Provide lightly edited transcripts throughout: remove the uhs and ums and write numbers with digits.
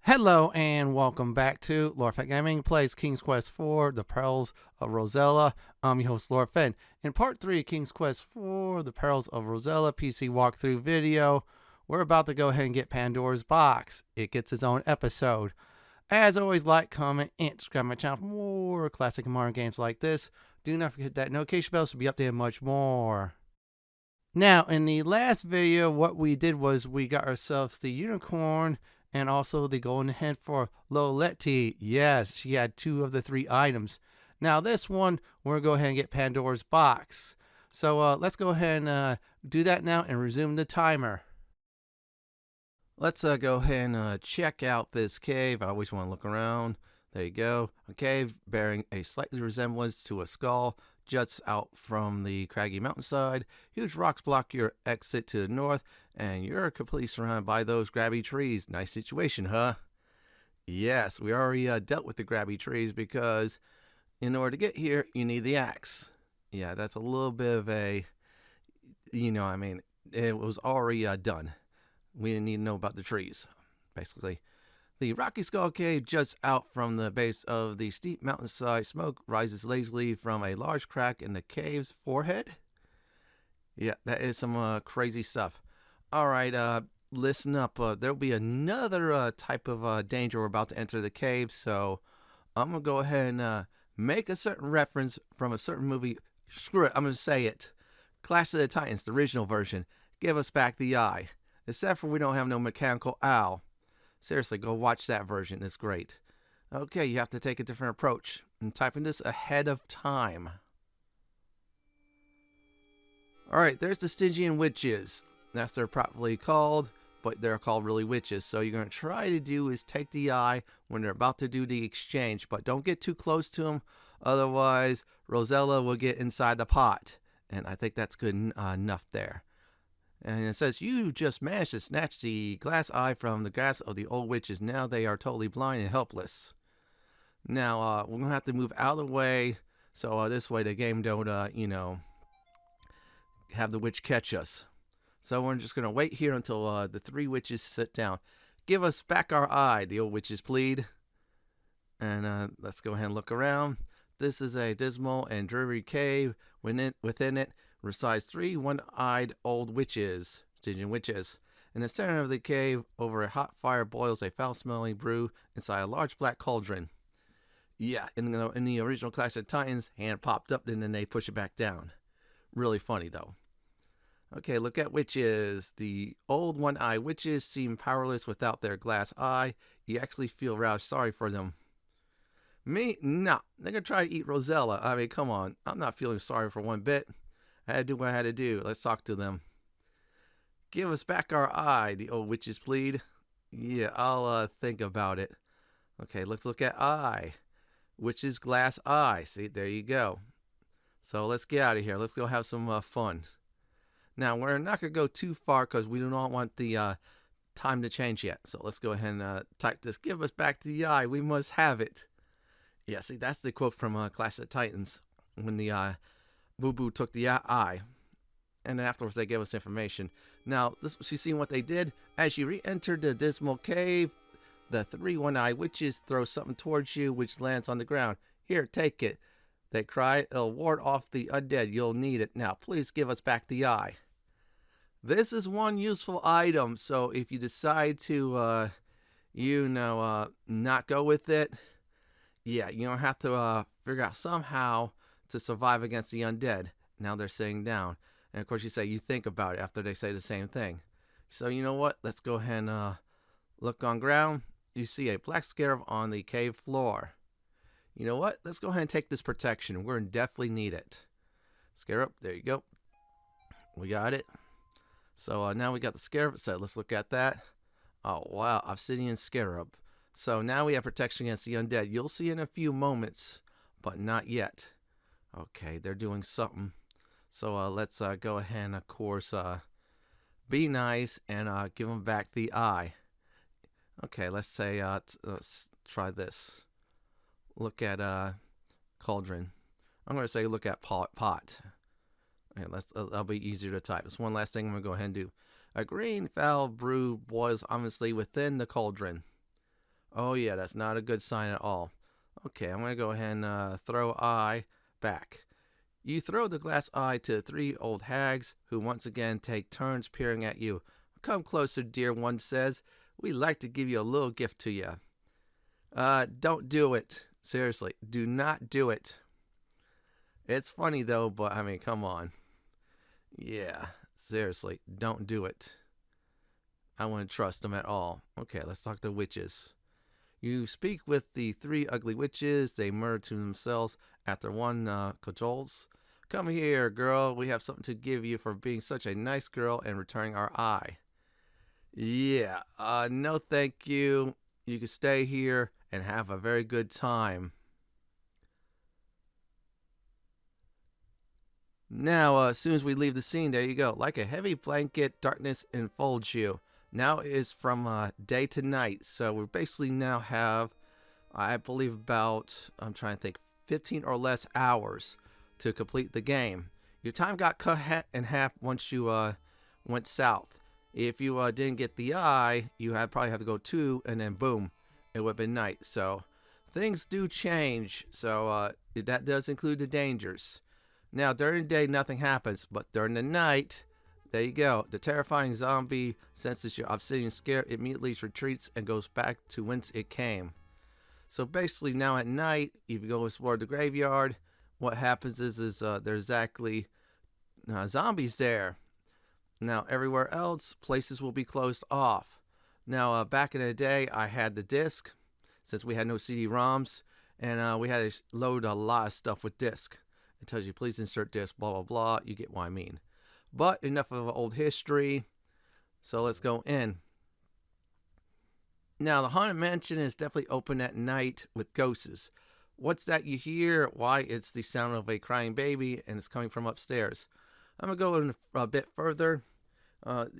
Hello and welcome back to Lord Fett Gaming plays King's Quest IV, The Perils of Rosella. I'm your host, Lord Fett. In part 3 of King's Quest IV, The Perils of Rosella PC walkthrough video, we're about to go ahead and get Pandora's box. It gets its own episode. As always, like, comment, and subscribe to my channel for more classic and modern games like this. Do not forget that notification bell to be updated much more. Now, in the last video, what we did was we got ourselves the unicorn and also the golden head for Loletti. Yes, she had 2 of the 3 items. Now this one, we're going to go ahead and get Pandora's box. So let's go ahead and do that now and resume the timer. Let's go ahead and check out this cave. I always want to look around. There you go. A cave bearing a slightly resemblance to a skull juts out from the craggy mountainside. Huge rocks block your exit to the north, and you're completely surrounded by those grabby trees. Nice situation, huh? Yes, we already dealt with the grabby trees because in order to get here, you need the axe. Yeah, that's a little bit of a, it was already done. We didn't need to know about the trees, basically. The rocky skull cave juts out from the base of the steep mountainside. Smoke rises lazily from a large crack in the cave's forehead. Yeah, that is some crazy stuff. All right, listen up. There'll be another type of danger we're about to enter the cave, so I'm going to go ahead and make a certain reference from a certain movie. Screw it, I'm going to say it. Clash of the Titans, the original version. Give us back the eye. Except for we don't have no mechanical owl. Seriously, go watch that version. It's great. Okay, you have to take a different approach. I'm typing this ahead of time. Alright, there's the Stygian witches. That's they're properly called, but they're called really witches. So you're going to try to do is take the eye when they're about to do the exchange, but don't get too close to them. Otherwise, Rosella will get inside the pot. And I think that's good enough there. And it says, you just managed to snatch the glass eye from the grasp of the old witches. Now they are totally blind and helpless. Now, we're going to have to move out of the way. So this way the game don't, have the witch catch us. So we're just going to wait here until the 3 witches sit down. Give us back our eye, the old witches plead. And let's go ahead and look around. This is a dismal and dreary cave. Within it resides 3 one-eyed old witches, Stygian witches. In the center of the cave, over a hot fire, boils a foul-smelling brew inside a large black cauldron. Yeah, in the original Clash of Titans, hand popped up and then they push it back down. Really funny, though. Okay, look at witches. The old one-eyed witches seem powerless without their glass eye. You actually feel rather sorry for them. Me? Nah. They're going to try to eat Rosella. I mean, come on. I'm not feeling sorry for one bit. I had to do what I had to do. Let's talk to them. Give us back our eye, the old witches plead. Yeah, I'll think about it. Okay, let's look at eye. Witch's glass eye. See, there you go. So let's get out of here. Let's go have some fun. Now, we're not going to go too far because we do not want the time to change yet. So let's go ahead and type this. Give us back the eye. We must have it. Yeah, see, that's the quote from Clash of the Titans when the Boo-Boo took the eye. And then afterwards, they gave us information. Now, you see what they did? As you re-entered the dismal cave, the 3 one-eyed witches throw something towards you, which lands on the ground. Here, take it. They cry, it'll ward off the undead. You'll need it. Now, please give us back the eye. This is one useful item, so if you decide to, not go with it, yeah, you don't have to figure out somehow to survive against the undead. Now they're sitting down. And of course you say you think about it after they say the same thing. So you know what? Let's go ahead and look on ground. You see a black scarab on the cave floor. You know what? Let's go ahead and take this protection. We're going to definitely need it. Scarab, there you go. We got it. So now we got the scarab. So let's look at that. Oh wow, Obsidian scarab. So now we have protection against the undead. You'll see in a few moments, but not yet. Okay, they're doing something. So let's go ahead and, of course, be nice and give them back the eye. Okay, let's say, let's try this. Look at Cauldron. I'm going to say look at pot. Okay, that'll be easier to type. It's one last thing I'm going to go ahead and do. A green foul brew boils ominously within the cauldron. Oh yeah, that's not a good sign at all. Okay, I'm going to go ahead and throw eye back. You throw the glass eye to the three old hags, who once again take turns peering at you. Come closer, dear, one says. We'd like to give you a little gift to you. Don't do it. Seriously, do not do it. It's funny though, but I mean, come on. Yeah, seriously, don't do it. I wouldn't trust them at all. Okay, let's talk to witches. You speak with the three ugly witches. They murmur to themselves after one cajoles. Come here, girl. We have something to give you for being such a nice girl and returning our eye. Yeah, no thank you. You can stay here and have a very good time. Now, as soon as we leave the scene, there you go. Like a heavy blanket, darkness enfolds you. Now it is from day to night. So we basically now have, I believe, about, I'm trying to think, 15 or less hours to complete the game. Your time got cut in half once you went south. If you didn't get the eye, you probably have to go 2, and then boom, it would have been night. So things do change. So that does include the dangers. Now, during the day, nothing happens, but during the night, there you go. The terrifying zombie senses your obsidian scare, immediately retreats and goes back to whence it came. So basically, now at night, if you go explore the graveyard, what happens is there's exactly zombies there. Now, everywhere else, places will be closed off. Now, back in the day, I had the disc, since we had no CD-ROMs, and we had to load a lot of stuff with disc. It tells you, please insert disc, blah, blah, blah. You get what I mean. But enough of old history. So let's go in. Now, the Haunted Mansion is definitely open at night with ghosts. What's that you hear? Why, it's the sound of a crying baby, and it's coming from upstairs. I'm going to go in a bit further.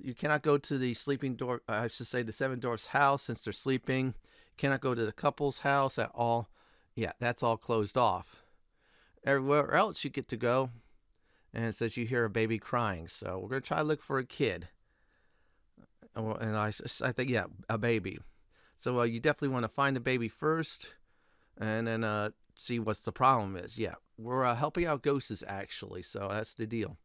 You cannot go to the sleeping door, I should say the Seven Dwarfs' house since they're sleeping. You cannot go to the couple's house at all. Yeah, that's all closed off. Everywhere else you get to go, and it says you hear a baby crying. So we're going to try to look for a kid. And I think, yeah, a baby. So you definitely want to find the baby first, and then see what's the problem is. Yeah, we're helping out ghosts, actually, so that's the deal.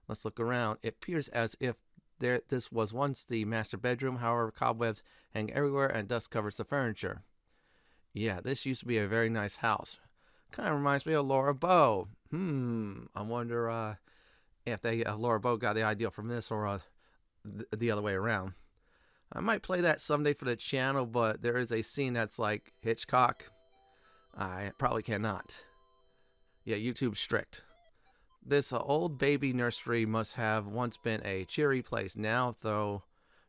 Let's look around. It appears as if this was once the master bedroom. However, cobwebs hang everywhere and dust covers the furniture. Yeah, this used to be a very nice house. Kind of reminds me of Laura Bow. I wonder if Laura Bow got the idea from this or the other way around. I might play that someday for the channel, but there is a scene that's like Hitchcock. I probably cannot. Yeah, YouTube's strict. This old baby nursery must have once been a cheery place. Now, though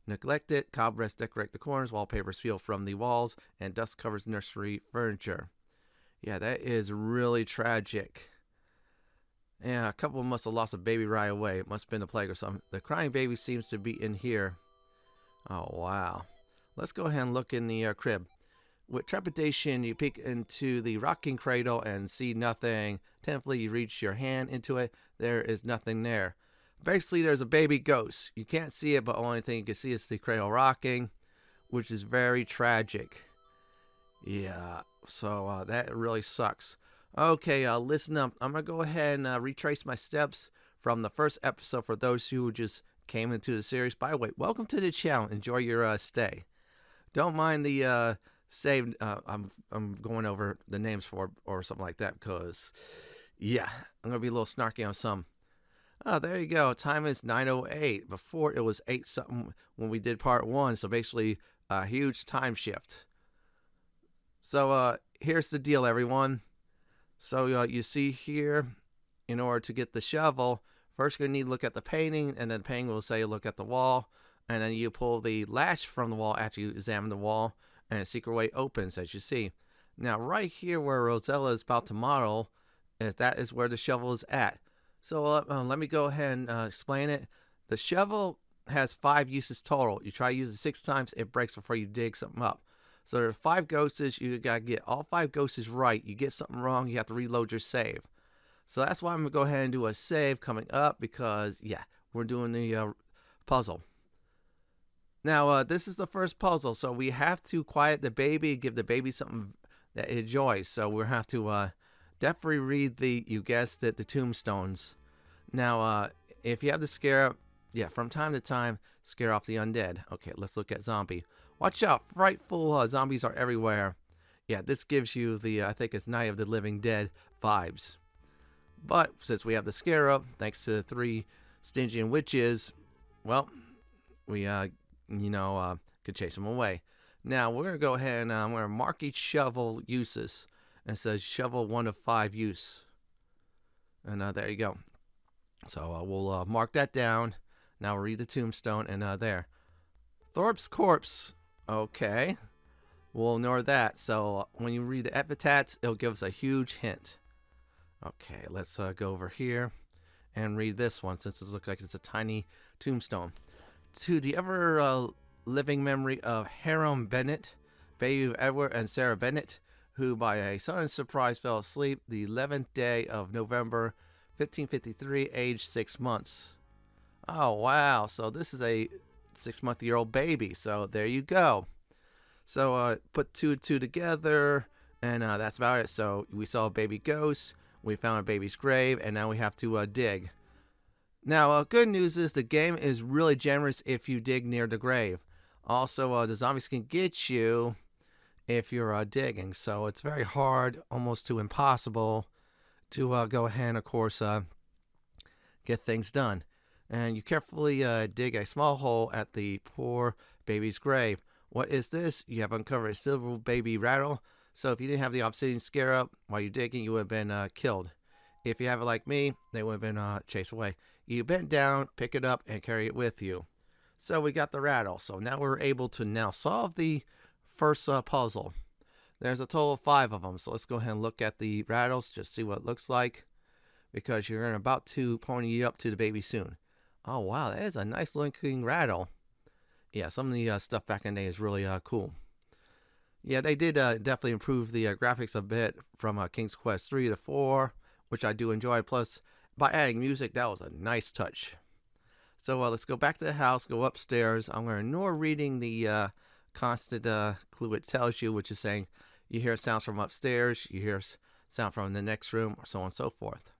neglected, cobwebs decorate the corners, wallpapers peel from the walls, and dust covers nursery furniture. Yeah, that is really tragic. Yeah, a couple must have lost a baby right away. It must have been a plague or something. The crying baby seems to be in here. Oh, wow. Let's go ahead and look in the crib. With trepidation, you peek into the rocking cradle and see nothing. Tentatively, you reach your hand into it. There is nothing there. Basically, there's a baby ghost. You can't see it, but the only thing you can see is the cradle rocking, which is very tragic. Yeah, so that really sucks. Okay, listen up. I'm going to go ahead and retrace my steps from the first episode for those who just came into the series. By the way, welcome to the channel. Enjoy your stay. Don't mind the saved. I'm going over the names for or something like that because, yeah, I'm going to be a little snarky on some. Oh, there you go. Time is 9:08. Before it was 8 something when we did part 1. So basically, a huge time shift. So here's the deal, everyone. So you see here, in order to get the shovel, first you're going to need to look at the painting, and then the painting will say look at the wall, and then you pull the latch from the wall after you examine the wall, and a secret way opens, as you see. Now, right here where Rosella is about to model, that is where the shovel is at. So let me go ahead and explain it. The shovel has 5 uses total. You try to use it 6 times, it breaks before you dig something up. So there are 5 ghosts. You got to get all 5 ghosts right. You get something wrong, you have to reload your save. So that's why I'm going to go ahead and do a save coming up because, yeah, we're doing the puzzle. Now, this is the first puzzle, so we have to quiet the baby, give the baby something that it enjoys. So we'll have to definitely read you guessed it, the tombstones. Now, if you have the scarab, yeah, from time to time, scare off the undead. Okay, let's look at zombie. Watch out, frightful zombies are everywhere. Yeah, this gives you the, I think it's Night of the Living Dead vibes. But since we have the scarab, thanks to the 3 Stygian witches, well, we, could chase them away. Now, we're going to go ahead and I'm going to mark each shovel uses. And it says shovel 1 of 5 use. And there you go. So we'll mark that down. Now we'll read the tombstone and there. Thorpe's corpse. Okay. We'll ignore that. So when you read the epitaphs, it'll give us a huge hint. Okay, let's go over here and read this one since it looks like it's a tiny tombstone. To the ever living memory of Hiram Bennett, baby of Edward and Sarah Bennett, who by a sudden surprise fell asleep the 11th day of November 1553, age 6 months. Oh, wow. So this is a 6-month-old baby. So there you go. So put 2 and 2 together, and that's about it. So we saw a baby ghost. We found a baby's grave, and now we have to dig. Now, good news is the game is really generous if you dig near the grave. Also, the zombies can get you if you're digging. So it's very hard, almost to impossible, to go ahead and, of course, get things done. And you carefully dig a small hole at the poor baby's grave. What is this? You have uncovered a silver baby rattle. So if you didn't have the obsidian scarab while you're digging, you would have been killed. If you have it like me, they would have been chased away. You bend down, pick it up, and carry it with you. So we got the rattle. So now we're able to now solve the first puzzle. There's a total of 5 of them. So let's go ahead and look at the rattles, just see what it looks like. Because you're about to point you up to the baby soon. Oh, wow, that is a nice looking rattle. Yeah, some of the stuff back in the day is really cool. Yeah, they did definitely improve the graphics a bit from King's Quest 3 to 4, which I do enjoy. Plus, by adding music, that was a nice touch. So let's go back to the house, go upstairs. I'm going to ignore reading the constant clue it tells you, which is saying you hear sounds from upstairs, you hear sound from the next room, or so on and so forth.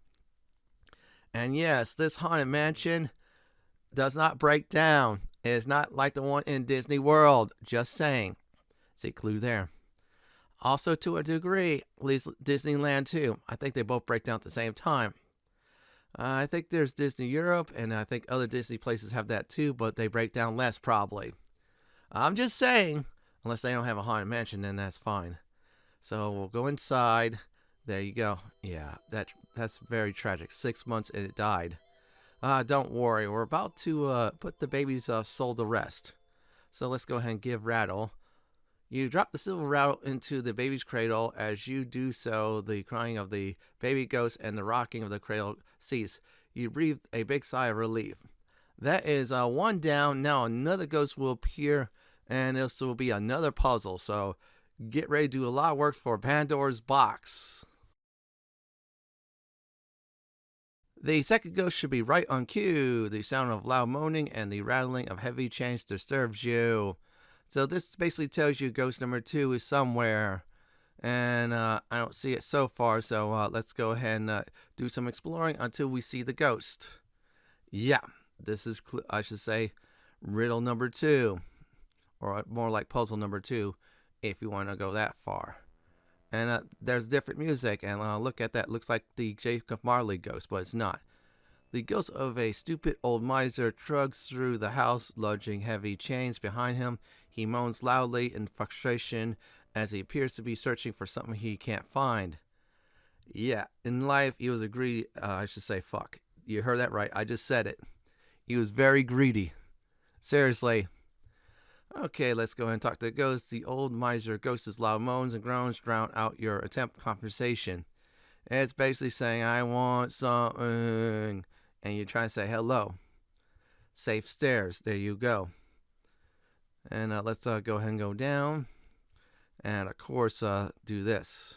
And yes, this haunted mansion does not break down. It is not like the one in Disney World. Just saying. See, clue there. Also, to a degree, at least Disneyland too. I think they both break down at the same time. I think there's Disney Europe, and I think other Disney places have that too, but they break down less probably. I'm just saying, unless they don't have a haunted mansion, then that's fine. So we'll go inside. There you go. Yeah, that's very tragic. 6 months and it died. Don't worry, we're about to put the baby's soul to rest. So let's go ahead and give rattle. You drop the silver rattle into the baby's cradle. As you do so, the crying of the baby ghost and the rocking of the cradle cease. You breathe a big sigh of relief. That is 1 down. Now another ghost will appear, and this will be another puzzle. So get ready to do a lot of work for Pandora's box. The second ghost should be right on cue. The sound of loud moaning and the rattling of heavy chains disturbs you. So this basically tells you ghost number 2 is somewhere. And I don't see it so far, so let's go ahead and do some exploring until we see the ghost. Yeah, this is, I should say, riddle number 2. Or more like puzzle number 2, if you want to go that far. And there's different music, and look at that. Looks like the Jacob Marley ghost, but it's not. The ghost of a stupid old miser trucks through the house, lodging heavy chains behind him. He moans loudly in frustration as he appears to be searching for something he can't find. Yeah, in life, he was a greedy, I should say, fuck. You heard that right. I just said it. He was very greedy. Seriously. Okay, let's go ahead and talk to the ghost. The old miser ghost's loud moans and groans drown out your attempt conversation. It's basically saying, I want something. And you're trying to say hello. Safe stairs. There you go. And let's go ahead and go down. And of course, do this.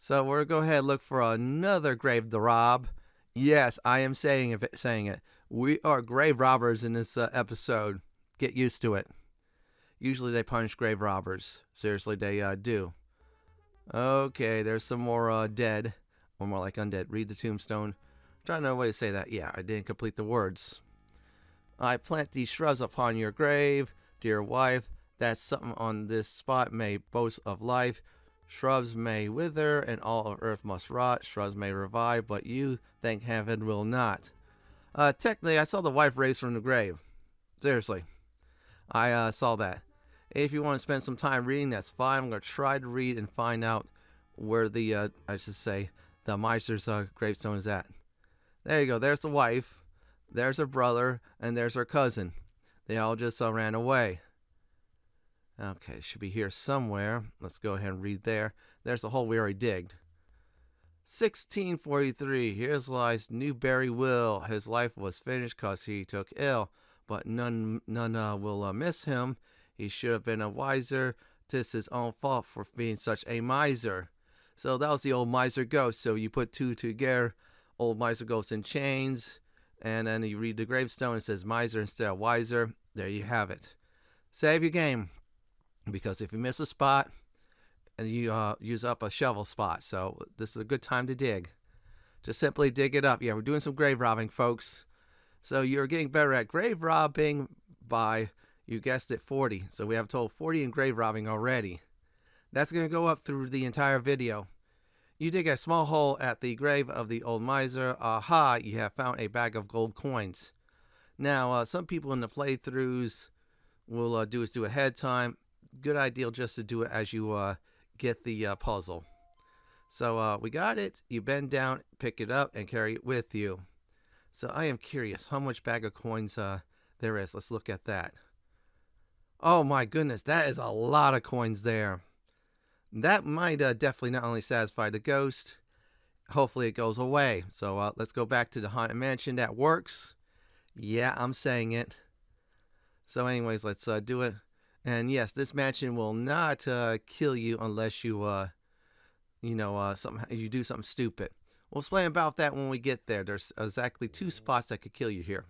So we're going to go ahead and look for another grave to rob. Yes, I am saying it. We are grave robbers in this episode. Get used to it. Usually they punish grave robbers. Seriously, they do. Okay, there's some more dead. Or more like undead. Read the tombstone. I'm trying to know a way to say that. Yeah, I didn't complete the words. I plant these shrubs upon your grave, dear wife. That something on this spot may boast of life. Shrubs may wither, and all of earth must rot. Shrubs may revive, but you, thank heaven, will not. Technically, I saw the wife raised from the grave. Seriously. I saw that. If you want to spend some time reading, that's fine. I'm going to try to read and find out where the, the miser's gravestone is at. There you go. There's the wife. There's her brother. And there's her cousin. They all just ran away. Okay, should be here somewhere. Let's go ahead and read there. There's the hole we already digged. 1643. Here's lies Newberry Will. His life was finished because he took ill. But none will miss him. He should have been a wiser. 'Tis his own fault for being such a miser. So that was the old miser ghost. So you put two together, old miser ghost in chains, and then you read the gravestone. It says miser instead of wiser. There you have it. Save your game, because if you miss a spot, and you use up a shovel spot, so this is a good time to dig. Just simply dig it up. Yeah, we're doing some grave robbing, folks. So you're getting better at grave robbing by, you guessed it, 40. So we have a total of 40 in grave robbing already. That's going to go up through the entire video. You dig a small hole at the grave of the old miser. Aha, you have found a bag of gold coins. Now, some people in the playthroughs will do ahead time. Good idea just to do it as you get the puzzle. So we got it. You bend down, pick it up, and carry it with you. So I am curious how much bag of coins there is. Let's look at that. Oh my goodness, that is a lot of coins there. That might definitely not only satisfy the ghost, hopefully it goes away. So let's go back to the Haunted Mansion. That works. Yeah, I'm saying it. So anyways, let's do it. And yes, this mansion will not kill you unless you, you do something stupid. We'll explain about that when we get there. There's exactly 2 spots that could kill you here.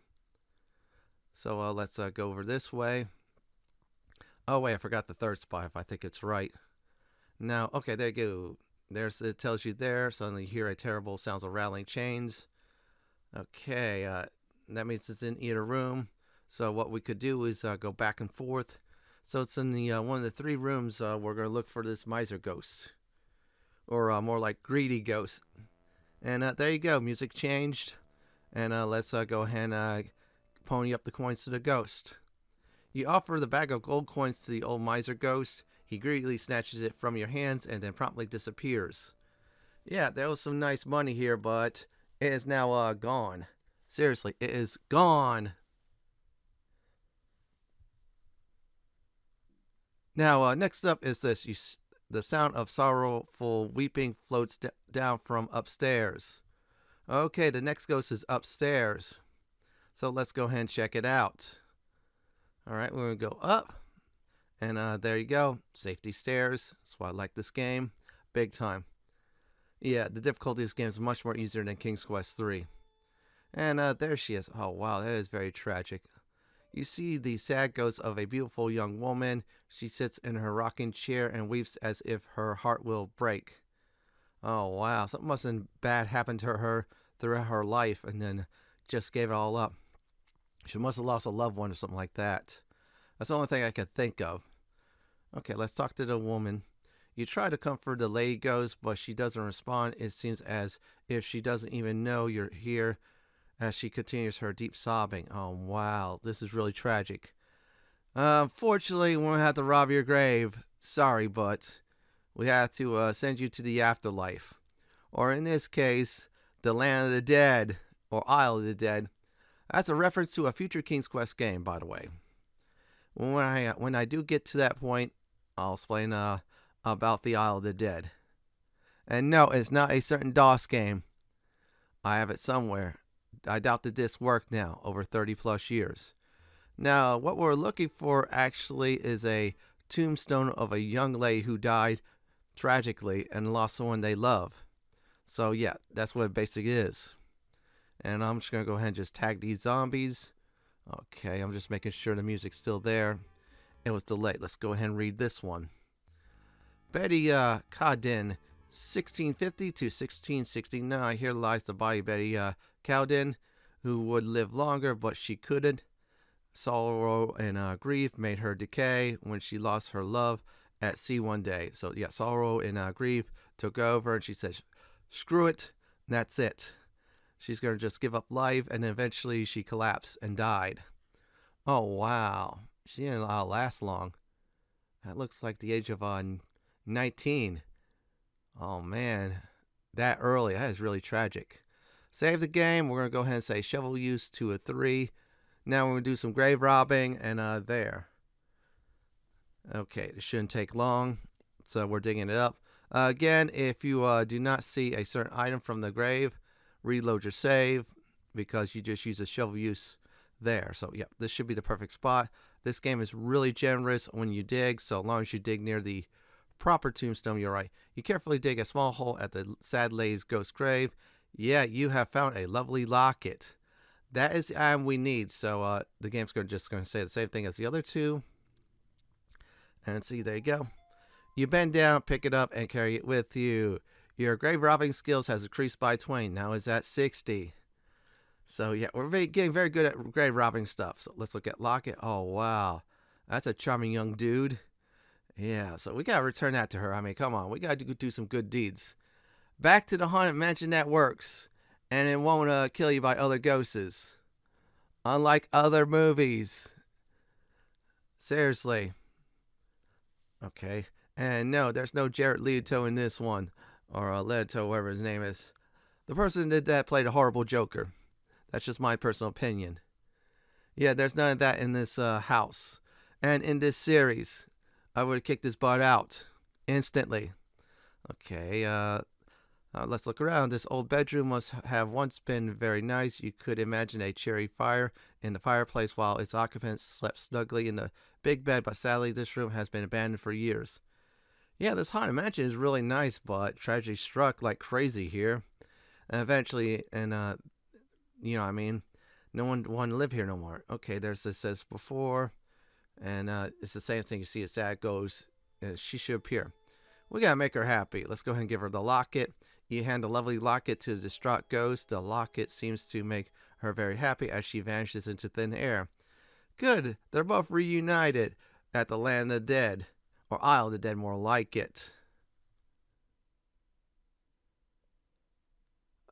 So let's go over this way. Oh wait, I forgot the 3rd spot if I think it's right. Now, okay, there you go. It tells you there. Suddenly you hear a terrible sounds of rattling chains. Okay, that means it's in either room. So what we could do is go back and forth. So it's in the one of the 3 rooms. We're going to look for this miser ghost. Or more like greedy ghost. And there you go. Music changed. And let's go ahead and pony up the coins to the ghost. You offer the bag of gold coins to the old miser ghost. He greedily snatches it from your hands and then promptly disappears. Yeah, there was some nice money here, but it is now gone. Seriously, it is gone. Now, next up is this. The sound of sorrowful weeping floats down from upstairs. Okay, the next ghost is upstairs. So let's go ahead and check it out. Alright, we're going to go up. And there you go. Safety stairs. That's why I like this game. Big time. Yeah, the difficulty of this game is much more easier than King's Quest 3. And there she is. Oh, wow, that is very tragic. You see the sad ghost of a beautiful young woman. She sits in her rocking chair and weeps as if her heart will break. Oh, wow. Something must have bad happened to her throughout her life and then just gave it all up. She must have lost a loved one or something like that. That's the only thing I could think of. Okay, let's talk to the woman. You try to comfort the lady ghost, but she doesn't respond. It seems as if she doesn't even know you're here, as she continues her deep sobbing. Oh, wow. This is really tragic. Unfortunately, we won't have to rob your grave. Sorry, but we have to send you to the afterlife. Or in this case, the land of the dead, or Isle of the Dead. That's a reference to a future King's Quest game, by the way. When I do get to that point, I'll explain about the Isle of the Dead. And no, it's not a certain DOS game. I have it somewhere. I doubt the disc worked now, over 30 plus years. Now, what we're looking for actually is a tombstone of a young lady who died tragically and lost someone they love. So yeah, that's what it basically is. And I'm just gonna go ahead and just tag these zombies. Okay, I'm just making sure the music's still there. It was delayed. Let's go ahead and read this one. Betty Cowden, 1650 to 1669. Here lies the body of Betty Cowden, who would live longer, but she couldn't. Sorrow and grief made her decay when she lost her love at sea one day. So yeah, sorrow and grief took over, and she said, "Screw it, that's it." She's gonna just give up life, and eventually she collapsed and died. Oh wow, she didn't last long. That looks like the age of 19. Oh man, that early. That is really tragic. Save the game. We're gonna go ahead and say shovel use to a 3. Now we're gonna do some grave robbing, and there. Okay, it shouldn't take long. So we're digging it up. Again, if you do not see a certain item from the grave, reload your save because you just use a shovel use there. So yeah, this should be the perfect spot. This game is really generous when you dig, so long as you dig near the proper tombstone, you're right. You carefully dig a small hole at the sad lady's ghost grave. Yeah, you have found a lovely locket. That is the item we need. So the game's just going to say the same thing as the other two. And see, there you go. You bend down, pick it up, and carry it with you. Your grave robbing skills has increased by 20. Now it's at 60. So yeah, we're getting very good at grave robbing stuff. So let's look at locket. Oh wow, that's a charming young dude. Yeah, so we gotta return that to her. I mean, come on, we gotta do some good deeds. Back to the haunted mansion that works, and it won't kill you by other ghosts, unlike other movies. Seriously. Okay, and no, there's no Jared Leto in this one, or Leto, whatever his name is. The person that did that played a horrible Joker. That's just my personal opinion. Yeah, there's none of that in this house. And in this series, I would have kicked his butt out instantly. Okay, let's look around. This old bedroom must have once been very nice. You could imagine a cheery fire in the fireplace while its occupants slept snugly in the big bed, but sadly this room has been abandoned for years. Yeah, this haunted mansion is really nice, but tragedy struck like crazy here. And eventually, what I mean, no one wanted to live here no more. Okay, there's this as before, and it's the same thing. You see, as that goes, she should appear. We gotta make her happy. Let's go ahead and give her the locket. You hand the lovely locket to the distraught ghost. The locket seems to make her very happy as she vanishes into thin air. Good, they're both reunited at the land of the dead, or Isle of the Dead, more like it.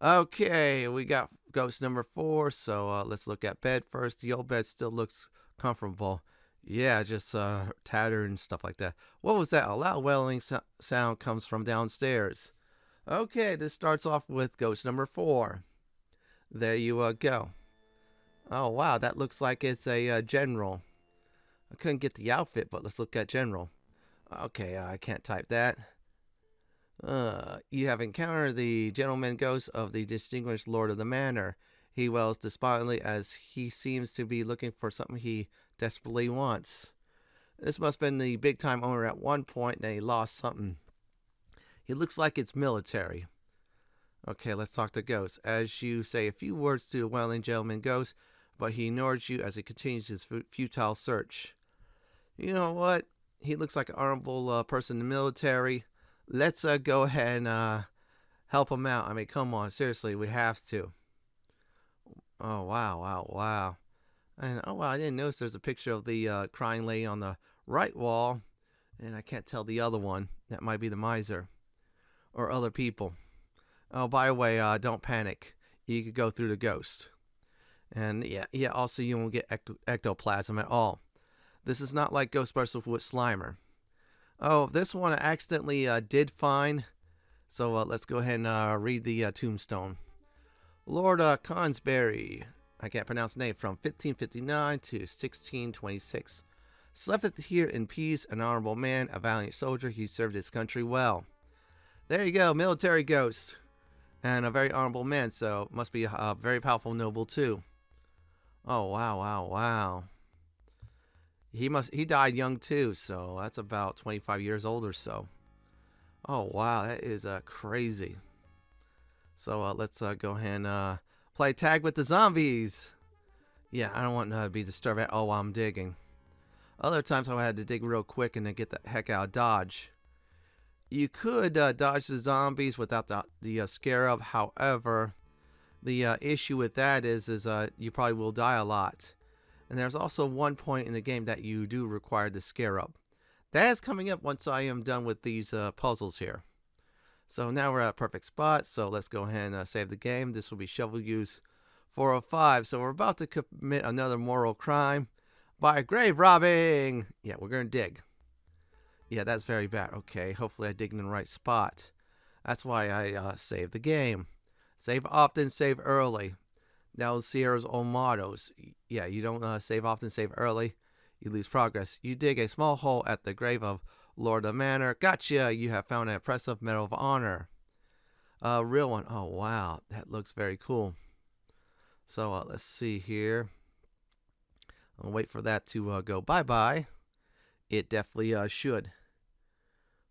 Okay, we got ghost number 4, so let's look at bed first. The old bed still looks comfortable. Yeah, just tattered and stuff like that. What was that? A loud wailing sound comes from downstairs. Okay, this starts off with ghost number 4. There you go. Oh, wow, that looks like it's a general. I couldn't get the outfit, but let's look at general. Okay, I can't type that. You have encountered the gentleman ghost of the distinguished lord of the manor. He wails despondently as he seems to be looking for something he desperately wants. This must have been the big time owner at one point, and he lost something. He looks like it's military. Okay, let's talk to Ghost. As you say a few words to the wailing gentleman ghost, but he ignores you as he continues his futile search. You know what? He looks like an honorable person in the military. Let's go ahead and help him out. I mean, come on, seriously, we have to. Oh, wow. And oh, wow, I didn't notice there's a picture of the crying lady on the right wall, and I can't tell the other one. That might be the miser or other people. Oh, by the way, don't panic. You could go through the ghost. And yeah, also you won't get ectoplasm at all. This is not like Ghostbusters with Slimer. Oh, this one I accidentally did find. So let's go ahead and read the tombstone. Lord Consberry, I can't pronounce the name, from 1559 to 1626. Slept here in peace, an honorable man, a valiant soldier. He served his country well. There you go, military ghost. And a very honorable man, so must be a very powerful noble too. Oh, wow. He died young too, so that's about 25 years old or so. Oh wow, that is crazy. So let's go ahead and play tag with the zombies. Yeah, I don't want to be disturbed at all while I'm digging. Other times I had to dig real quick and then get the heck out of Dodge. You could dodge the zombies without the scarab. However, the issue with that is you probably will die a lot. And there's also one point in the game that you do require the scarab. That is coming up once I am done with these puzzles here. So now we're at a perfect spot. So let's go ahead and save the game. This will be shovel use 405. So we're about to commit another moral crime by grave robbing. Yeah, we're going to dig. Yeah, that's very bad. Okay, hopefully I dig in the right spot. That's why I saved the game. Save often, save early. That was Sierra's own mottos. Yeah, you don't save often, save early. You lose progress. You dig a small hole at the grave of Lord of the Manor. Gotcha! You have found an impressive Medal of Honor. Real one. Oh, wow. That looks very cool. So let's see here. I'll wait for that to go bye-bye. It definitely should.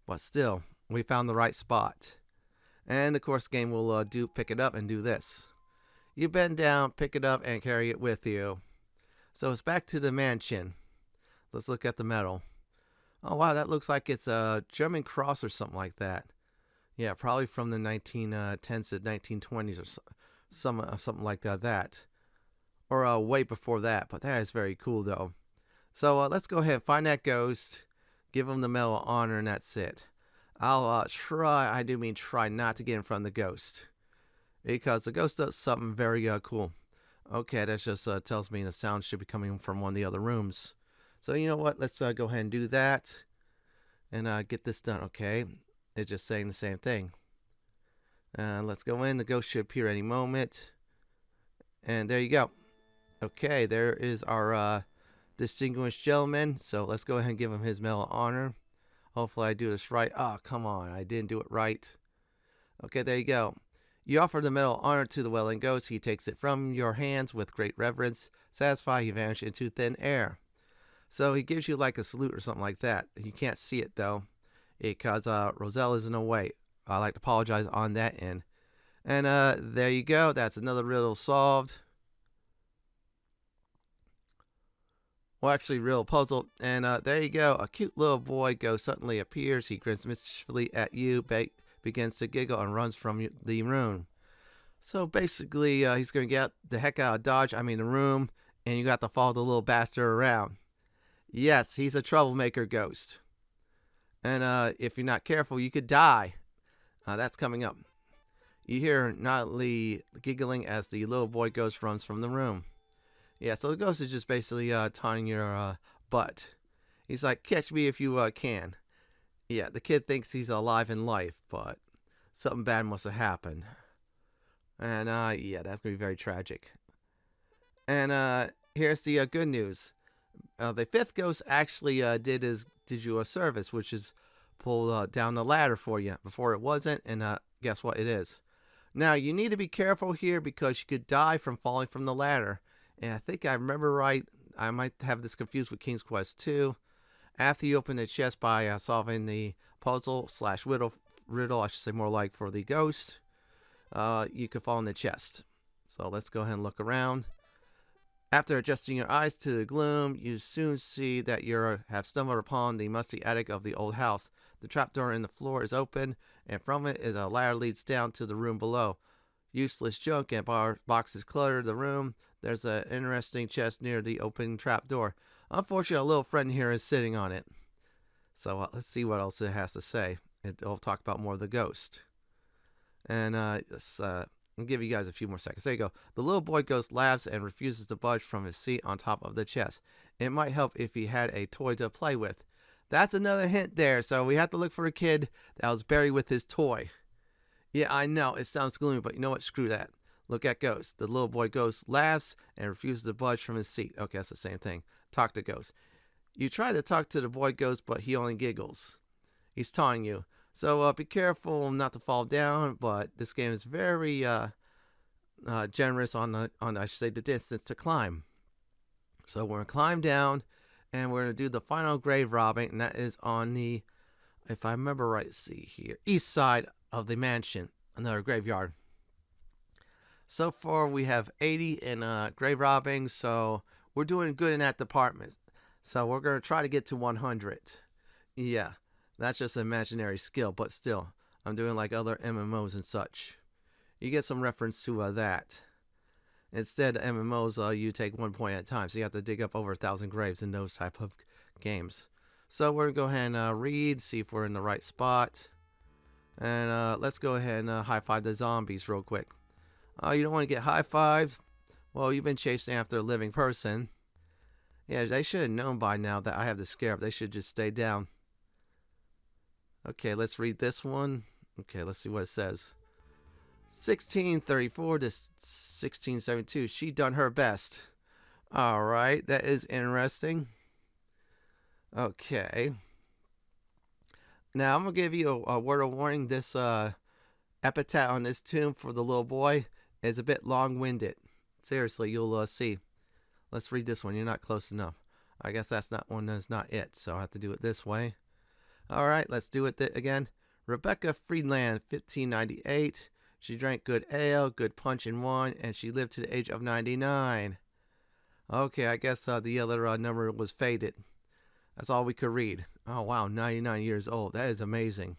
But still, we found the right spot. And of course, game will pick it up and do this. You bend down, pick it up, and carry it with you. So it's back to the mansion. Let's look at the medal. Oh wow, that looks like it's a German cross or something like that. Yeah, probably from the 1910s to 1920s or something like that. Or way before that, but that is very cool though. So let's go ahead and find that ghost, give him the Medal of Honor, and that's it. I'll try not to get in front of the ghost. Because the ghost does something very cool. Okay, that just tells me the sound should be coming from one of the other rooms. So you know what? Let's go ahead and do that. And get this done, okay? It's just saying the same thing. Let's go in. The ghost should appear any moment. And there you go. Okay, there is our distinguished gentleman. So let's go ahead and give him his Medal of Honor. Hopefully I do this right. Oh, come on. I didn't do it right. Okay, there you go. You offer the Medal of Honor to the Welling Ghost. He takes it from your hands with great reverence. Satisfied, he vanishes into thin air. So he gives you like a salute or something like that. You can't see it though, because Rosella's in the way. I like to apologize on that end. And there you go. That's another riddle solved. Well, actually, real puzzle. And there you go. A cute little boy ghost suddenly appears. He grins mischievously at you, begins to giggle, and runs from the room. So basically, he's going to get the heck out of Dodge, the room, and you got to follow the little bastard around. Yes, he's a troublemaker ghost. And if you're not careful, you could die. That's coming up. You hear Notley giggling as the little boy ghost runs from the room. Yeah, so the ghost is just basically taunting your butt. He's like, catch me if you can. Yeah, the kid thinks he's alive in life, but something bad must have happened. And yeah, that's going to be very tragic. And here's the good news. The fifth ghost actually did you a service, which is pull down the ladder for you. Before it wasn't, and guess what it is. Now, you need to be careful here because you could die from falling from the ladder. And I think I remember right, I might have this confused with King's Quest 2. After you open the chest by solving the puzzle / riddle, I should say more like for the ghost, you could fall in the chest. So let's go ahead and look around. After adjusting your eyes to the gloom, you soon see that you have stumbled upon the musty attic of the old house. The trapdoor in the floor is open, and from it is a ladder leads down to the room below. Useless junk and boxes clutter the room. There's an interesting chest near the open trapdoor. Unfortunately, a little friend here is sitting on it. So let's see what else it has to say. It'll talk about more of the ghost. And let's I'll give you guys a few more seconds. There you go. The little boy ghost laughs and refuses to budge from his seat on top of the chest. It might help if he had a toy to play with. That's another hint there. So we have to look for a kid that was buried with his toy. Yeah, I know. It sounds gloomy, but you know what? Screw that. Look at Ghost. The little boy Ghost laughs and refuses to budge from his seat. Okay, that's the same thing. Talk to Ghost. You try to talk to the boy Ghost, but he only giggles. He's taunting you. So be careful not to fall down, but this game is very generous on I should say the distance to climb. So we're going to climb down, and we're going to do the final grave robbing, and that is on the If I remember right, see here. East side of the mansion. Another graveyard. So far, we have 80 in grave robbing, so we're doing good in that department. So we're going to try to get to 100. Yeah, that's just an imaginary skill, but still, I'm doing like other MMOs and such. You get some reference to that. Instead, MMOs, you take 1 point at a time, so you have to dig up over 1,000 graves in those type of games. So we're going to go ahead and read, see if we're in the right spot. And let's go ahead and high-five the zombies real quick. You don't want to get high-fived? Well, you've been chasing after a living person. Yeah, they should have known by now that I have the scarab. They should just stay down. Okay, let's read this one. Okay, let's see what it says. 1634 to 1672. She done her best. Alright, that is interesting. Okay. Now, I'm going to give you a word of warning. This epitaph on this tomb for the little boy is a bit long-winded. Seriously, you'll see. Let's read this one. You're not close enough. I guess that's not it, so I have to do it this way. Alright, let's do it again. Rebecca Friedland, 1598. She drank good ale, good punch and wine, and she lived to the age of 99. Okay, I guess the other number was faded. That's all we could read. Oh, wow, 99 years old. That is amazing.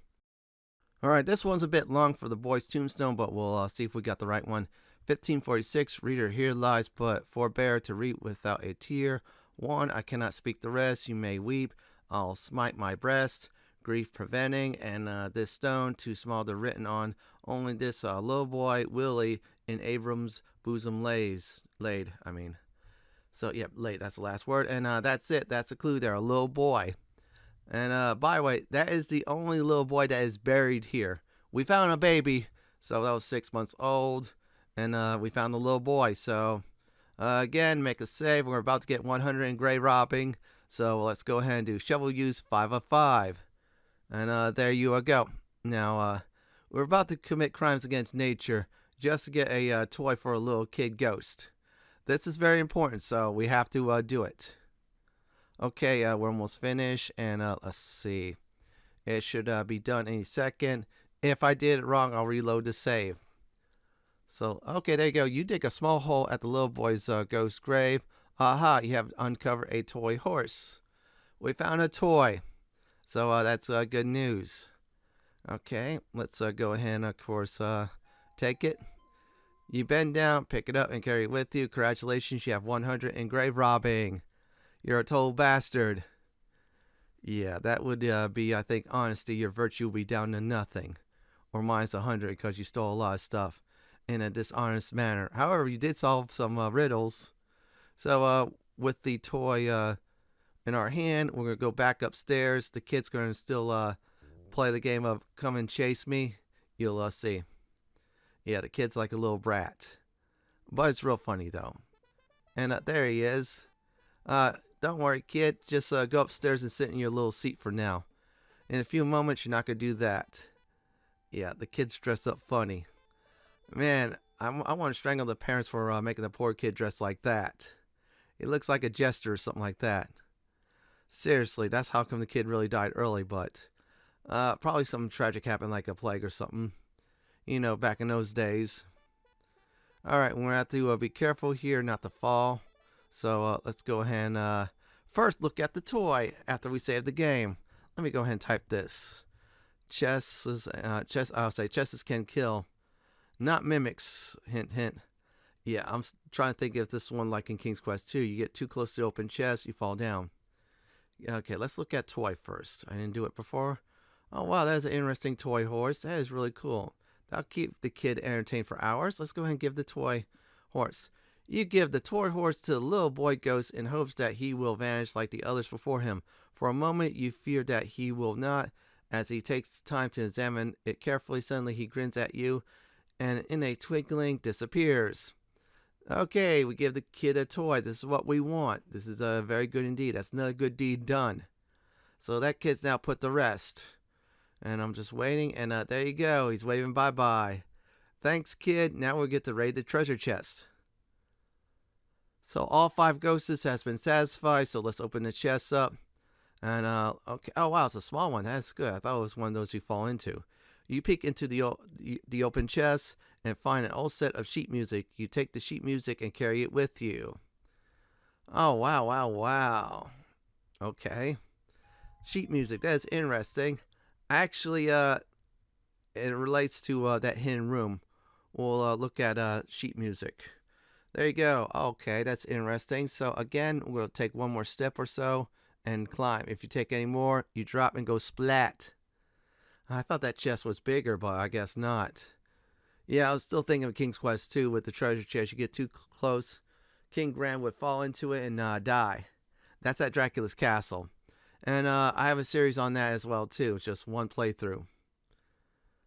Alright, this one's a bit long for the boy's tombstone, but we'll see if we got the right one. 1546, reader, here lies, but forbear to read without a tear. 1, I cannot speak the rest, you may weep. I'll smite my breast, grief preventing, and this stone too small to written on. Only this little boy, Willie, in Abram's bosom laid. So, yep, laid, that's the last word. And that's it. That's the clue there, a little boy. And by the way, that is the only little boy that is buried here. We found a baby, so that was 6 months old. And we found the little boy. So, again, make a save. We're about to get 100 in grave robbing. So, let's go ahead and do shovel use 5 of 5. And there you go. Now, we're about to commit crimes against nature just to get a toy for a little kid ghost. This is very important, so we have to do it. Okay, we're almost finished, and let's see. It should be done any second. If I did it wrong, I'll reload the save. So, okay, there you go. You dig a small hole at the little boy's ghost grave. Aha, you have uncovered a toy horse. We found a toy. So that's good news. Okay, let's go ahead and, of course, take it. You bend down, pick it up, and carry it with you. Congratulations, you have 100 in grave robbing. You're a total bastard. Yeah, that would be, I think, honesty. Your virtue will be down to nothing. Or minus 100 because you stole a lot of stuff in a dishonest manner. However, you did solve some riddles. So, with the toy in our hand, we're going to go back upstairs. The kid's going to still play the game of come and chase me. You'll see. Yeah, the kid's like a little brat. But it's real funny, though. And there he is. Don't worry, kid. Just go upstairs and sit in your little seat for now. In a few moments, you're not going to do that. Yeah, the kid's dressed up funny. Man, I want to strangle the parents for making the poor kid dress like that. It looks like a jester or something like that. Seriously, that's how come the kid really died early, but probably something tragic happened, like a plague or something. You know, back in those days. Alright, we're going to have to be careful here not to fall. So let's go ahead and first look at the toy after we save the game. Let me go ahead and type this. Chests can kill. Not mimics. Hint, hint. Yeah, I'm trying to think if this one like in King's Quest 2. You get too close to the open chest, you fall down. Okay, let's look at toy first. I didn't do it before. Oh, wow, that is an interesting toy horse. That is really cool. That'll keep the kid entertained for hours. Let's go ahead and give the toy horse. You give the toy horse to the little boy ghost in hopes that he will vanish like the others before him. For a moment, you fear that he will not. As he takes time to examine it carefully, suddenly he grins at you and in a twinkling disappears. Okay, we give the kid a toy. This is what we want. This is very good indeed. That's another good deed done. So that kid's now put to rest. And I'm just waiting, and there you go. He's waving bye-bye. Thanks, kid. Now we'll get to raid the treasure chest. So all 5 ghosts has been satisfied, so let's open the chests up. And okay, oh wow, it's a small one. That's good. I thought it was one of those you fall into. You peek into the open chest and find an old set of sheet music. You take the sheet music and carry it with you. Oh wow, wow, wow. Okay, sheet music. That's interesting. Actually, it relates to that hidden room. We'll look at sheet music. There you go. Okay, that's interesting. So again, we'll take one more step or so and climb. If you take any more, you drop and go splat. I thought that chest was bigger, but I guess not. Yeah, I was still thinking of King's Quest 2 with the treasure chest. You get too close, King Grand would fall into it and die. That's at Dracula's castle. And I have a series on that as well too. It's just one playthrough.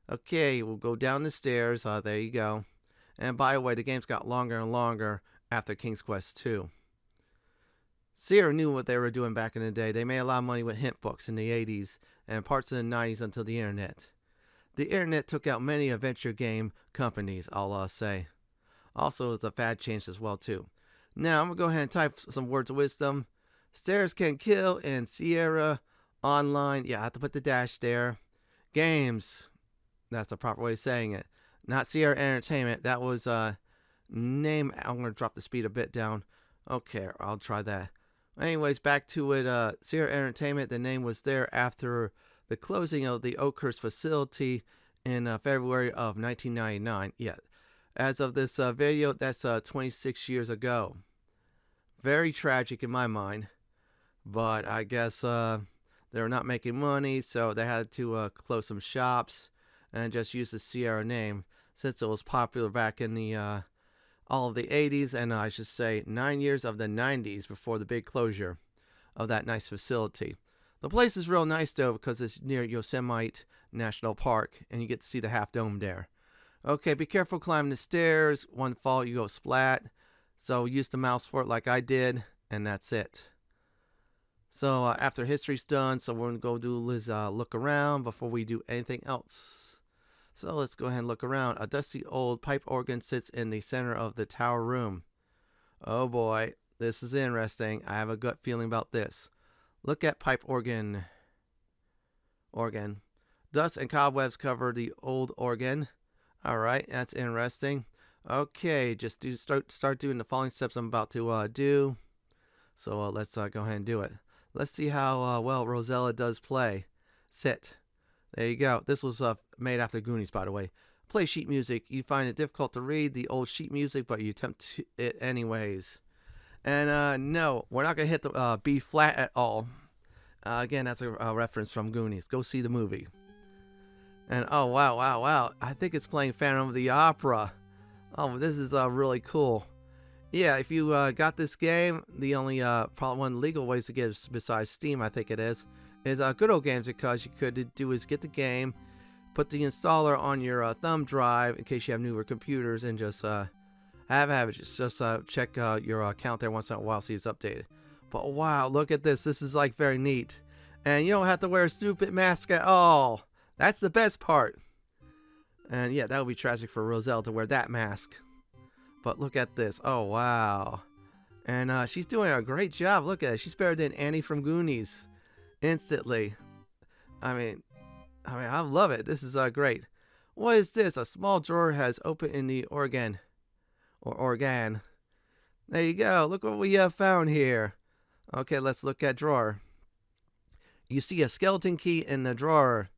Okay, we'll go down the stairs. There you go. And by the way, the games got longer and longer after King's Quest 2. Sierra knew what they were doing back in the day. They made a lot of money with hint books in the 80s and parts of the 90s until the internet. The internet took out many adventure game companies, I'll say. Also, the fad changed as well too. Now, I'm going to go ahead and type some words of wisdom. Stairs can kill in Sierra Online. Yeah, I have to put the dash there. Games. That's the proper way of saying it. Not Sierra Entertainment. That was name. I'm going to drop the speed a bit down. Okay, I'll try that. Anyways, back to it. Sierra Entertainment, the name was there after the closing of the Oakhurst facility in February of 1999. Yeah, as of this video, that's 26 years ago. Very tragic in my mind. But I guess they were not making money, so they had to close some shops and just use the Sierra name since it was popular back in the all of the 80s and I should say 9 years of the 90s before the big closure of that nice facility. The place is real nice though because it's near Yosemite National Park and you get to see the Half Dome there. Okay, be careful climbing the stairs. One fall, you go splat. So use the mouse for it like I did, and that's it. So after history's done, so we're going to go do is look around before we do anything else. So let's go ahead and look around. A dusty old pipe organ sits in the center of the tower room. Oh boy, this is interesting. I have a gut feeling about this. Look at pipe organ. Dust and cobwebs cover the old organ. Alright, that's interesting. Okay, just start doing the following steps I'm about to do. So let's go ahead and do it. Let's see how well Rosella does play. Sit. There you go. This was made after Goonies, by the way. Play sheet music. You find it difficult to read the old sheet music, but you attempt it anyways. And no, we're not going to hit the B flat at all. Again, that's a reference from Goonies. Go see the movie. And oh, wow. I think it's playing Phantom of the Opera. Oh, this is really cool. Yeah, if you got this game, the only probably one of the legal ways to get it besides Steam, I think it is Good Old Games, because you could do is get the game, put the installer on your thumb drive in case you have newer computers, and just have it. Just check your account there once in a while, see it's updated. But wow, look at this. This is like very neat. And you don't have to wear a stupid mask at all. That's the best part. And yeah, that would be tragic for Roselle to wear that mask. But look at this. Oh, wow. And she's doing a great job. Look at it. She's better than Annie from Goonies. Instantly. I mean, I love it. This is great. What is this? A small drawer has opened in the organ. There you go. Look what we have found here. Okay, let's look at drawer. You see a skeleton key in the drawer.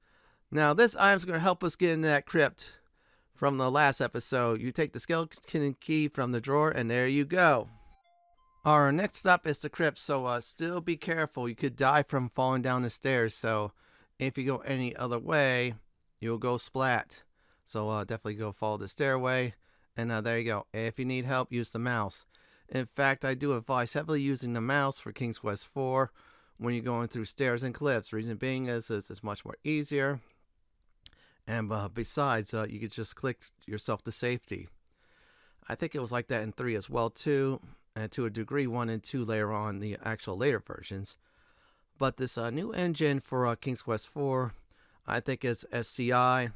Now, this item's going to help us get into that crypt from the last episode. You take the skeleton key from the drawer, and there you go. Our next stop is the crypt, so still be careful. You could die from falling down the stairs, so if you go any other way, you'll go splat. So definitely go follow the stairway, and there you go. If you need help, use the mouse. In fact, I do advise heavily using the mouse for King's Quest 4 when you're going through stairs and cliffs. Reason being is it's much more easier. And besides, you could just click yourself to safety. I think it was like that in 3 as well too, and to a degree 1 and 2 later on the actual later versions. But this new engine for King's Quest 4, I think it's SCI,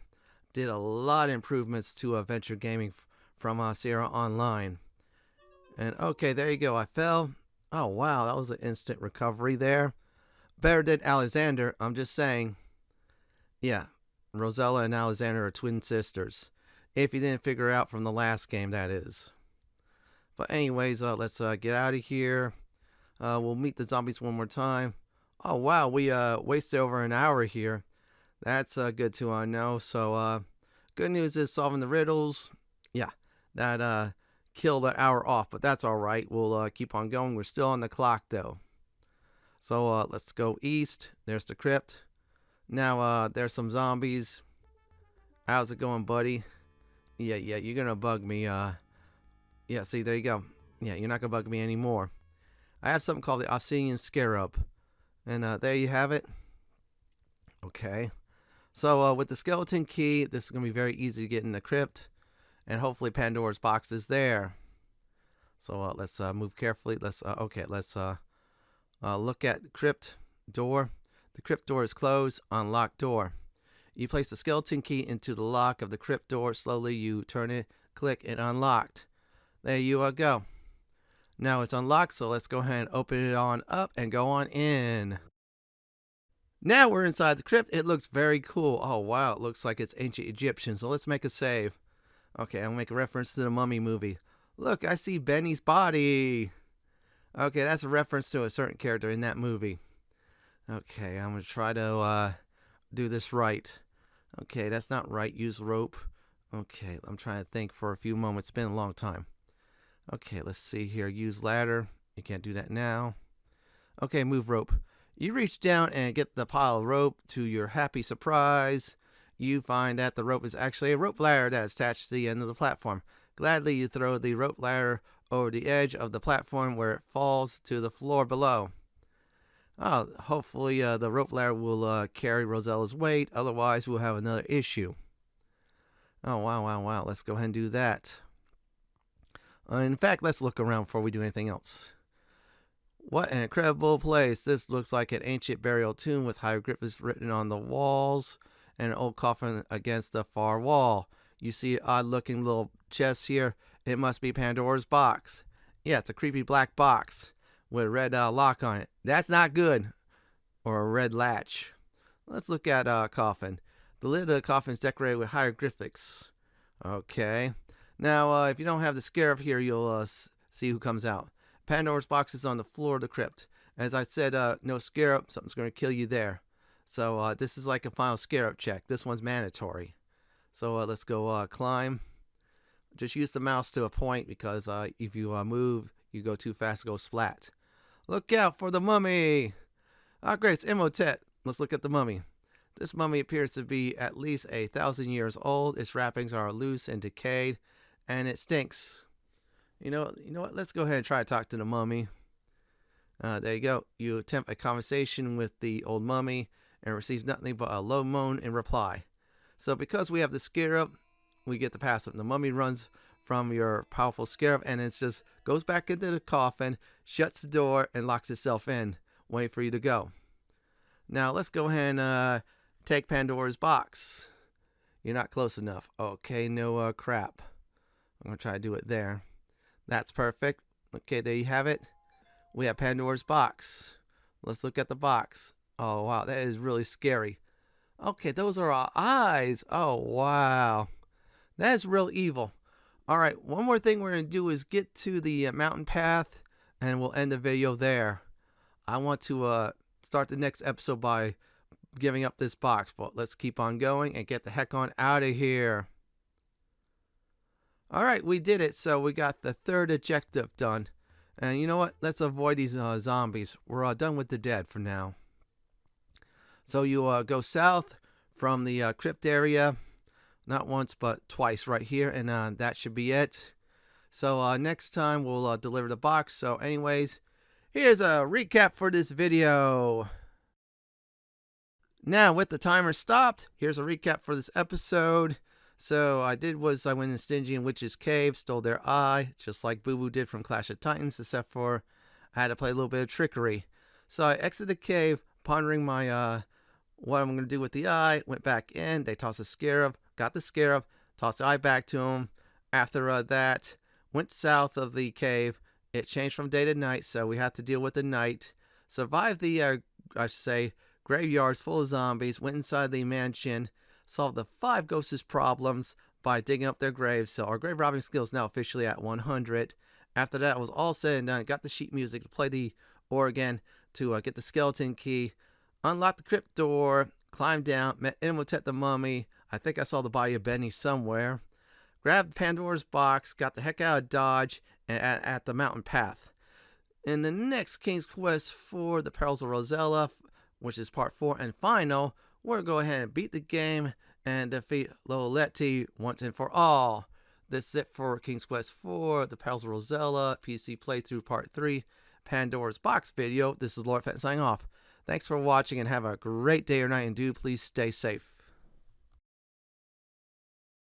did a lot of improvements to adventure gaming from Sierra Online. And okay, there you go. I fell. Oh wow, that was an instant recovery there. Better than Alexander, I'm just saying. Yeah, Rosella and Alexander are twin sisters. If you didn't figure out from the last game, that is. But anyways, let's get out of here. We'll meet the zombies one more time. Oh wow, we wasted over an hour here. That's good to know. So good news is solving the riddles. Yeah, that killed an hour off, but that's all right. We'll keep on going. We're still on the clock though. So let's go east. There's the crypt. Now there's some zombies. How's it going, buddy? Yeah, you're gonna bug me. Yeah, see, there you go. Yeah, you're not gonna bug me anymore. I have something called the Obsidian Scarab, and there you have it. Okay. So with the skeleton key, this is gonna be very easy to get in the crypt, and hopefully Pandora's box is there. So let's move carefully. Let's look at the crypt door. The crypt door is closed. Unlock door. You place the skeleton key into the lock of the crypt door. Slowly you turn it, click, and unlocked. There you go. Now it's unlocked, so let's go ahead and open it on up and go on in. Now we're inside the crypt. It looks very cool. Oh wow, it looks like it's ancient Egyptian. So let's make a save. Okay, I'll make a reference to the Mummy movie. Look, I see Benny's body. Okay, that's a reference to a certain character in that movie. Okay, I'm going to try to do this right. Okay, that's not right. Use rope. Okay, I'm trying to think for a few moments. It's been a long time. Okay, let's see here. Use ladder. You can't do that now. Okay, move rope. You reach down and get the pile of rope. To your happy surprise, you find that the rope is actually a rope ladder that is attached to the end of the platform. Gladly, you throw the rope ladder over the edge of the platform where it falls to the floor below. Oh, hopefully the rope ladder will carry Rosella's weight. Otherwise, we'll have another issue. Oh, wow. Let's go ahead and do that. In fact, let's look around before we do anything else. What an incredible place. This looks like an ancient burial tomb with hieroglyphs written on the walls and an old coffin against the far wall. You see an odd-looking little chest here. It must be Pandora's box. Yeah, it's a creepy black box with a red lock on it. That's not good. Or a red latch. Let's look at coffin. The lid of the coffin is decorated with hieroglyphics. Okay. Now, if you don't have the scarab here, you'll see who comes out. Pandora's box is on the floor of the crypt. As I said, no scarab. Something's going to kill you there. So this is like a final scarab check. This one's mandatory. So let's go climb. Just use the mouse to a point because if you move, you go too fast, go splat. Look out for the mummy. Ah, great, it's Imhotep. Let's look at the mummy. This mummy appears to be at least 1,000 years old. Its wrappings are loose and decayed, and it stinks. You know what? Let's go ahead and try to talk to the mummy. There you go. You attempt a conversation with the old mummy and receives nothing but a low moan in reply. So because we have the scarab, we get the passive. The mummy runs from your powerful scarab and it just goes back into the coffin, shuts the door, and locks itself in, waiting for you to go. Now let's go ahead and take Pandora's box. You're not close enough. Okay, no crap. I'm going to try to do it there. That's perfect. Okay, there you have it. We have Pandora's box. Let's look at the box. Oh, wow, that is really scary. Okay, those are our eyes. Oh, wow. That is real evil. All right, one more thing we're going to do is get to the mountain path, and we'll end the video there. I want to start the next episode by giving up this box, but let's keep on going and get the heck on out of here. All right, we did it. So we got the third objective done. And you know what? Let's avoid these zombies. We're done with the dead for now. So you go south from the crypt area. Not once, but twice right here. And that should be it. So next time we'll deliver the box. So anyways, here's a recap for this video. Now with the timer stopped, here's a recap for this episode. So I went in Stingy and Witch's Cave, stole their eye, just like Boo Boo did from Clash of Titans, except for I had to play a little bit of trickery. So I exited the cave, pondering my what I'm going to do with the eye, went back in, they tossed the scarab, got the scarab, tossed the eye back to him. After that, went south of the cave. It changed from day to night, so we had to deal with the night. Survived the I should say, graveyards full of zombies, went inside the mansion, solved the 5 ghosts' problems by digging up their graves. So our grave robbing skill is now officially at 100. After that, it was all said and done. Got the sheet music to play the organ, to get the skeleton key, unlocked the crypt door, climbed down, met Imhotep the mummy. I think I saw the body of Benny somewhere. Grabbed Pandora's box, got the heck out of Dodge, and at the mountain path. In the next King's Quest for the Perils of Rosella, which is part 4 and final, we're going to go ahead and beat the game and defeat Loletti once and for all. This is it for King's Quest 4, the Perils of Rosella, PC playthrough part 3, Pandora's box video. This is Lord Fenton signing off. Thanks for watching and have a great day or night, and do please stay safe.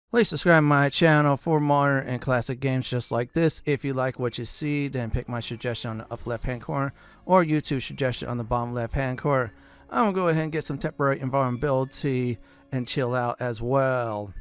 Please subscribe to my channel for modern and classic games just like this. If you like what you see, then pick my suggestion on the upper left hand corner or YouTube suggestion on the bottom left hand corner. I'm going to go ahead and get some temporary invulnerability and chill out as well.